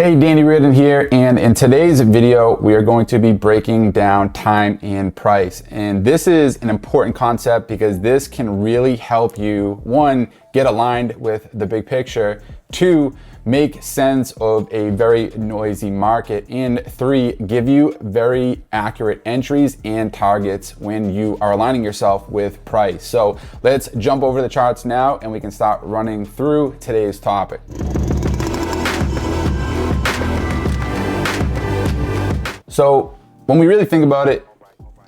Hey, Danny Reardon here, and in today's video we are going to be breaking down time and price. And this is an important concept because this can really help you, one, get aligned with the big picture, two, make sense of a very noisy market, and three, give you very accurate entries and targets when you are aligning yourself with price. So let's jump over the charts now and we can start running through today's topic. So when we really think about it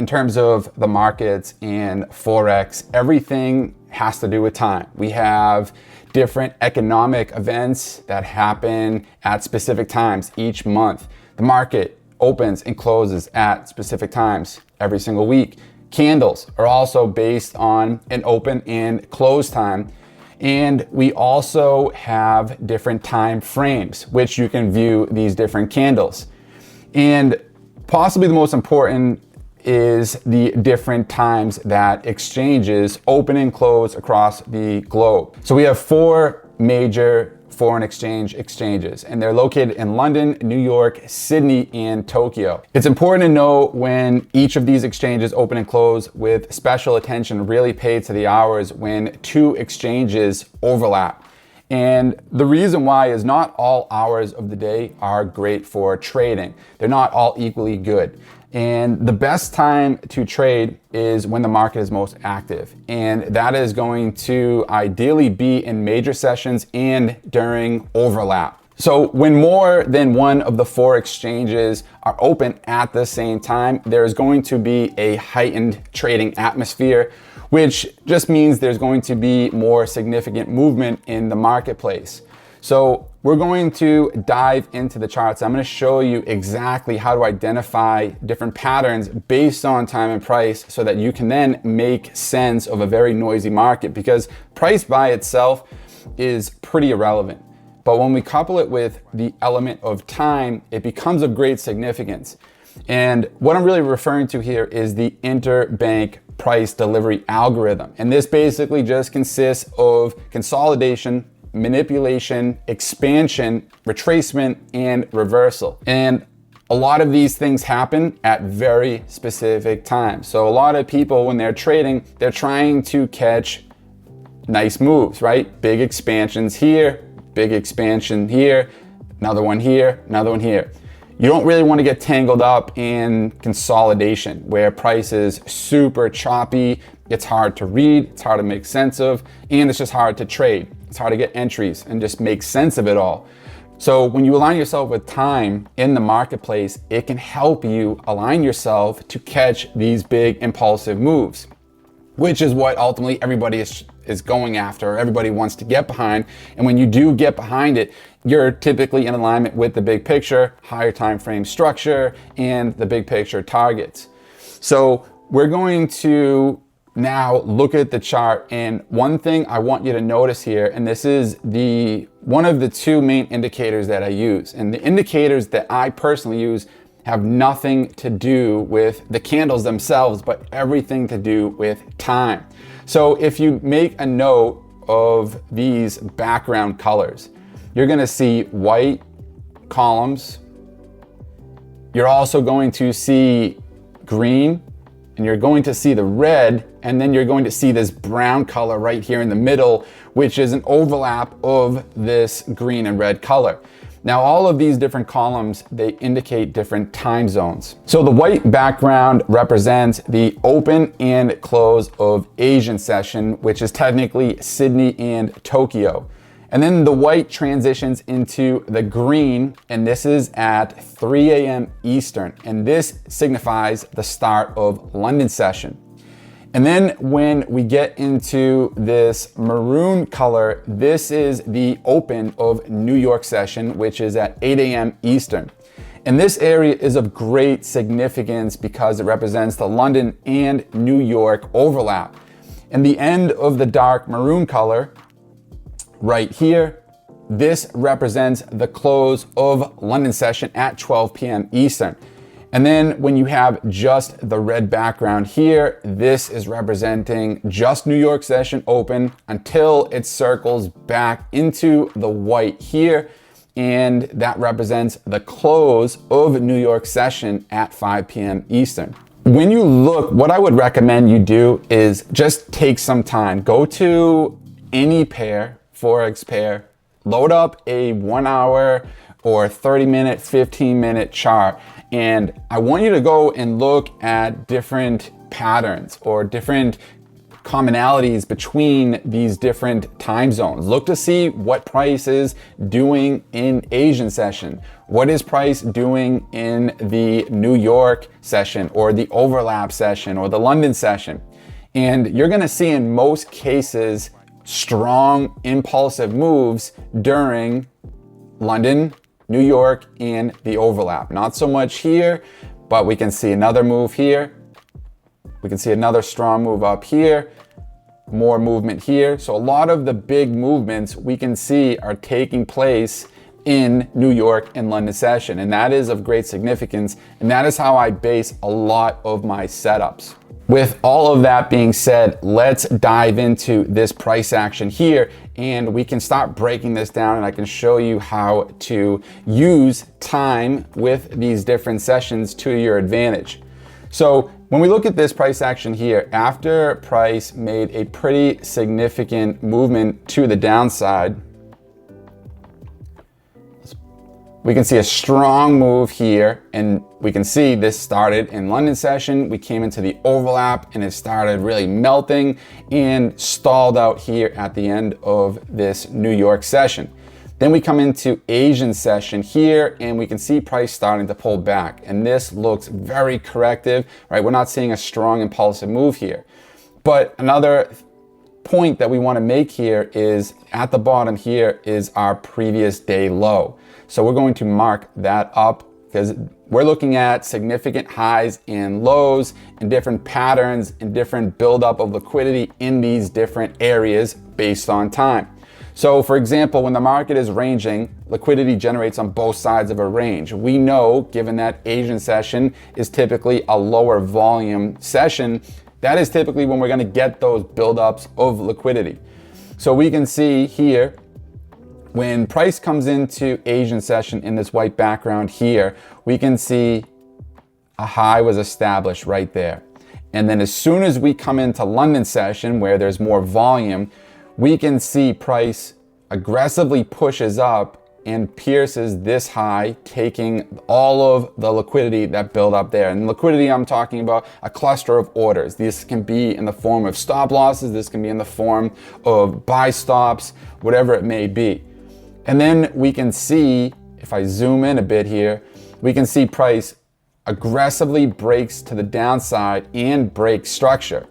in terms of the markets and Forex, everything has to do with time. We have different economic events that happen at specific times each month. The market opens and closes at specific times every single week. Candles are also based on an open and close time. And we also have different time frames, which you can view these different candles. And possibly the most important is the different times that exchanges open and close across the globe. So we have four major foreign exchanges, and they're located in London, New York, Sydney, and Tokyo. It's important to know when each of these exchanges open and close, with special attention really paid to the hours when two exchanges overlap. And the reason why is not all hours of the day are great for trading. They're not all equally good. And the best time to trade is when the market is most active. And that is going to ideally be in major sessions and during overlap. So when more than one of the four exchanges are open at the same time, there's going to be a heightened trading atmosphere, which just means there's going to be more significant movement in the marketplace. So we're going to dive into the charts. I'm going to show you exactly how to identify different patterns based on time and price so that you can then make sense of a very noisy market, because price by itself is pretty irrelevant. But when we couple it with the element of time, it becomes of great significance. And what I'm really referring to here is the interbank price delivery algorithm. And this basically just consists of consolidation, manipulation, expansion, retracement, and reversal. And a lot of these things happen at very specific times. So a lot of people, when they're trading, they're trying to catch nice moves, right? Big expansions here, big expansion here, another one here, another one here. You don't really want to get tangled up in consolidation where price is super choppy, it's hard to read, it's hard to make sense of, and it's just hard to trade. It's hard to get entries and just make sense of it all. So when you align yourself with time in the marketplace, it can help you align yourself to catch these big impulsive moves, which is what ultimately everybody is going after, everybody wants to get behind. And when you do get behind it, you're typically in alignment with the big picture, higher time frame structure, and the big picture targets. So we're going to now look at the chart, and one thing I want you to notice here, and this is one of the two main indicators that I use, and the indicators that I personally use have nothing to do with the candles themselves, but everything to do with time. So if you make a note of these background colors, you're gonna see white columns. You're also going to see green, and you're going to see the red, and then you're going to see this brown color right here in the middle, which is an overlap of this green and red color. Now, all of these different columns, they indicate different time zones. So the white background represents the open and close of Asian session, which is technically Sydney and Tokyo. And then the white transitions into the green, and this is at 3 a.m. Eastern. And this signifies the start of London session. And then when we get into this maroon color, this is the open of New York session, which is at 8 a.m. Eastern. And this area is of great significance because it represents the London and New York overlap. And the end of the dark maroon color right here, this represents the close of London session at 12 p.m. Eastern. And then when you have just the red background here, this is representing just New York session open until it circles back into the white here and that represents the close of New York session at 5 p.m. Eastern. When you look, what I would recommend you do is just take some time, go to any pair, Forex pair, load up a 1 hour or 30-minute, 15-minute chart, and I want you to go and look at different patterns or different commonalities between these different time zones. Look to see what price is doing in Asian session. What is price doing in the New York session or the overlap session or the London session? And you're gonna see in most cases strong impulsive moves during London, New York, and the overlap. Not so much here, but we can see another move here. We can see another strong move up here, more movement here. So a lot of the big movements we can see are taking place in New York and London session, and that is of great significance, and that is how I base a lot of my setups. With all of that being said, let's dive into this price action here, and we can start breaking this down, and I can show you how to use time with these different sessions to your advantage. So when we look at this price action here, after price made a pretty significant movement to the downside, we can see a strong move here, and we can see this started in London session. We came into the overlap and it started really melting and stalled out here at the end of this New York session. Then we come into Asian session here and we can see price starting to pull back, and this looks very corrective, right? We're not seeing a strong impulsive move here. But another point that we want to make here is at the bottom here is our previous day low. So we're going to mark that up because we're looking at significant highs and lows and different patterns and different buildup of liquidity in these different areas based on time. So for example, when the market is ranging, liquidity generates on both sides of a range. We know, given that Asian session is typically a lower volume session, that is typically when we're going to get those buildups of liquidity. So we can see here, when price comes into Asian session in this white background here, we can see a high was established right there. And then as soon as we come into London session where there's more volume, we can see price aggressively pushes up and pierces this high, taking all of the liquidity that built up there. And liquidity, I'm talking about a cluster of orders. This can be in the form of stop losses. This can be in the form of buy stops, whatever it may be. And then we can see, if I zoom in a bit here, we can see price aggressively breaks to the downside and breaks structure.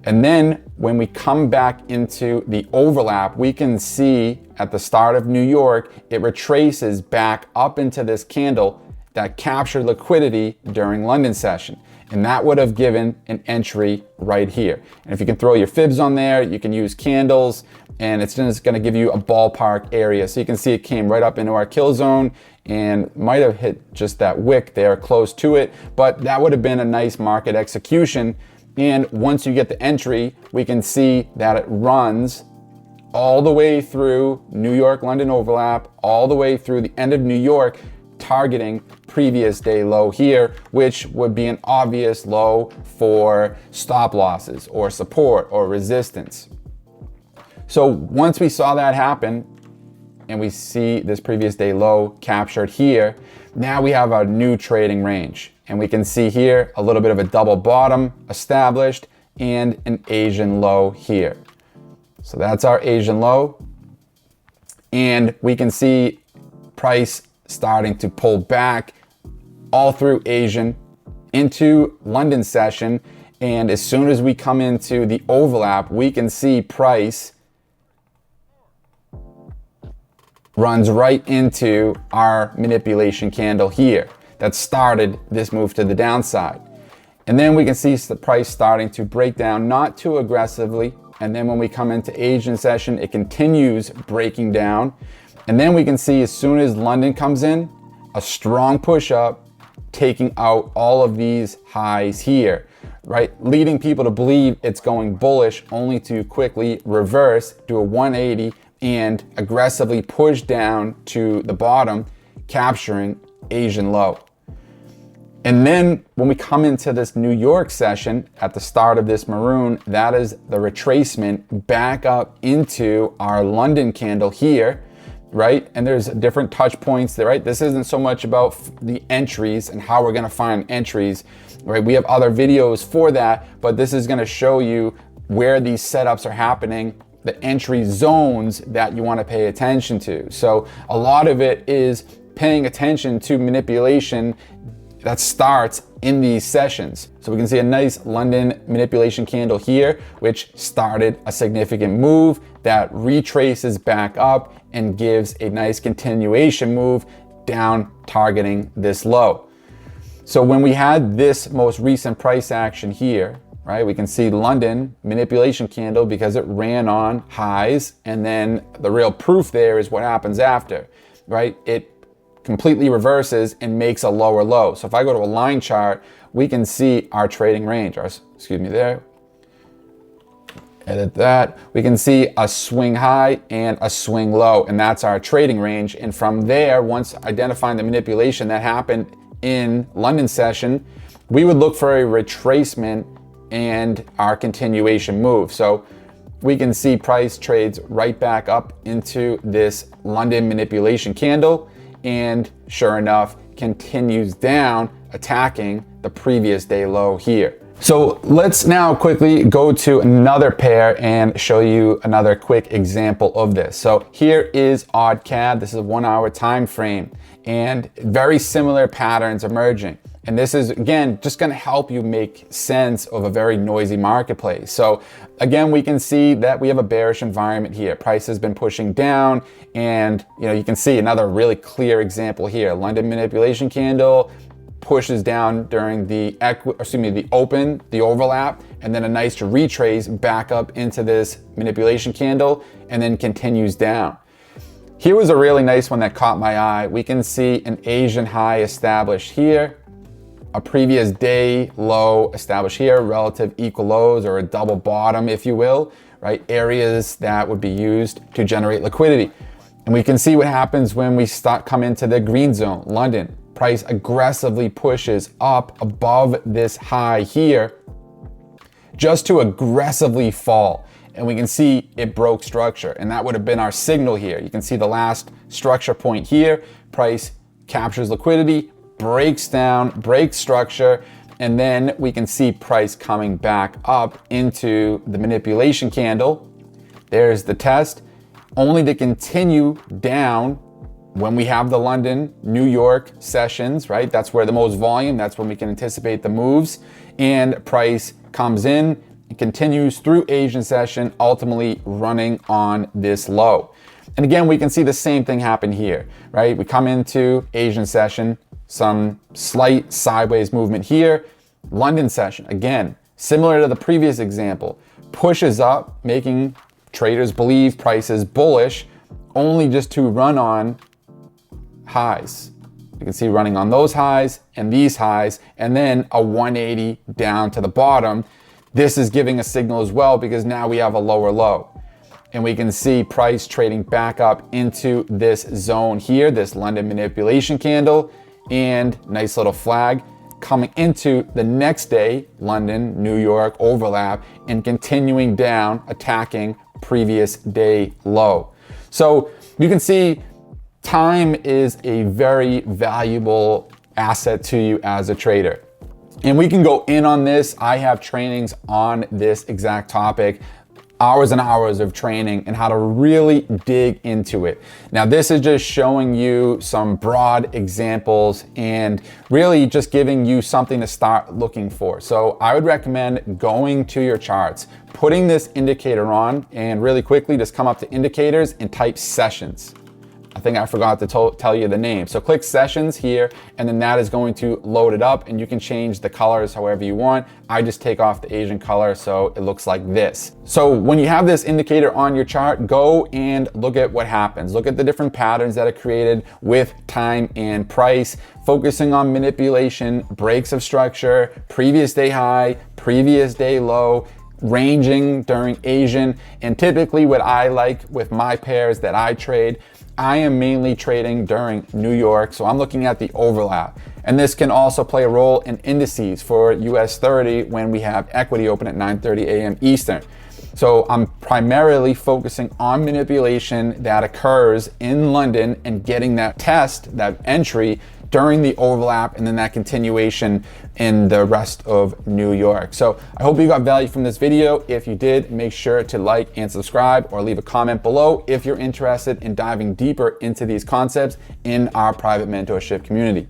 And then when we come back into the overlap, we can see at the start of New York, it retraces back up into this candle that captured liquidity during London session. And that would have given an entry right here. And if you can throw your fibs on there, you can use candles, and it's just gonna give you a ballpark area. So you can see it came right up into our kill zone and might have hit just that wick there close to it, but that would have been a nice market execution. And once you get the entry, we can see that it runs all the way through New York, London overlap, all the way through the end of New York, targeting previous day low here, which would be an obvious low for stop losses or support or resistance. So once we saw that happen and we see this previous day low captured here, now we have a new trading range. And we can see here a little bit of a double bottom established and an Asian low here. So that's our Asian low. And we can see price starting to pull back all through Asian into London session. And as soon as we come into the overlap, we can see price runs right into our manipulation candle here that started this move to the downside. And then we can see the price starting to break down, not too aggressively. And then when we come into Asian session, it continues breaking down. And then we can see as soon as London comes in, a strong push up, taking out all of these highs here, right? Leading people to believe it's going bullish, only to quickly reverse, do a 180, and aggressively push down to the bottom, capturing Asian low. And then when we come into this New York session at the start of this maroon, that is the retracement back up into our London candle here, right? And there's different touch points there, right? This isn't so much about the entries and how we're gonna find entries, right? We have other videos for that, but this is gonna show you where these setups are happening, the entry zones that you wanna pay attention to. So a lot of it is paying attention to manipulation that starts in these sessions. So we can see a nice London manipulation candle here, which started a significant move that retraces back up and gives a nice continuation move down, targeting this low. So when we had this most recent price action here, right, we can see London manipulation candle because it ran on highs, and then the real proof there is what happens after, right? It completely reverses and makes a lower low. So if I go to a line chart, we can see our trading range, there. Edit that. We can see a swing high and a swing low, and that's our trading range. And from there, once identifying the manipulation that happened in London session, we would look for a retracement and our continuation move. So we can see price trades right back up into this London manipulation candle, and sure enough, continues down, attacking the previous day low here. So let's now quickly go to another pair and show you another quick example of this. So here is OddCAD. This is a 1 hour time frame, and very similar patterns emerging. And this is, again, just gonna help you make sense of a very noisy marketplace. So again, we can see that we have a bearish environment here. Price has been pushing down, and you can see another really clear example here. London manipulation candle pushes down during the open, the overlap, and then a nice retrace back up into this manipulation candle, and then continues down. Here was a really nice one that caught my eye. We can see an Asian high established here, a previous day low established here, relative equal lows, or a double bottom, if you will, right? Areas that would be used to generate liquidity. And we can see what happens when we come into the green zone, London. Price aggressively pushes up above this high here, just to aggressively fall. And we can see it broke structure, and that would have been our signal here. You can see the last structure point here. Price captures liquidity, breaks down, breaks structure, and then we can see price coming back up into the manipulation candle. There's the test, only to continue down when we have the London, New York sessions, right? That's where the most volume, that's when we can anticipate the moves, and price comes in and continues through Asian session, ultimately running on this low. And again, we can see the same thing happen here, right? We come into Asian session, some slight sideways movement here. London session, again, similar to the previous example, pushes up, making traders believe price is bullish, only just to run on highs. You can see running on those highs and these highs, and then a 180 down to the bottom. This is giving a signal as well, because now we have a lower low. And we can see price trading back up into this zone here, this London manipulation candle, and nice little flag coming into the next day, London, New York overlap, and continuing down, attacking previous day low. So you can see time is a very valuable asset to you as a trader. And we can go in on this. I have trainings on this exact topic, hours and hours of training, and how to really dig into it. Now, this is just showing you some broad examples and really just giving you something to start looking for. So I would recommend going to your charts, putting this indicator on, and really quickly just come up to indicators and type sessions. I think I forgot to tell you the name. So click sessions here, and then that is going to load it up, and you can change the colors however you want. I just take off the Asian color so it looks like this. So when you have this indicator on your chart, go and look at what happens. Look at the different patterns that are created with time and price, focusing on manipulation, breaks of structure, previous day high, previous day low, ranging during Asian. And typically what I like with my pairs that I trade, I am mainly trading during New York. So I'm looking at the overlap. And this can also play a role in indices for US 30 when we have equity open at 9:30 a.m. Eastern. So I'm primarily focusing on manipulation that occurs in London and getting that test, that entry during the overlap, and then that continuation in the rest of New York. So I hope you got value from this video. If you did, make sure to like and subscribe, or leave a comment below if you're interested in diving deeper into these concepts in our private mentorship community.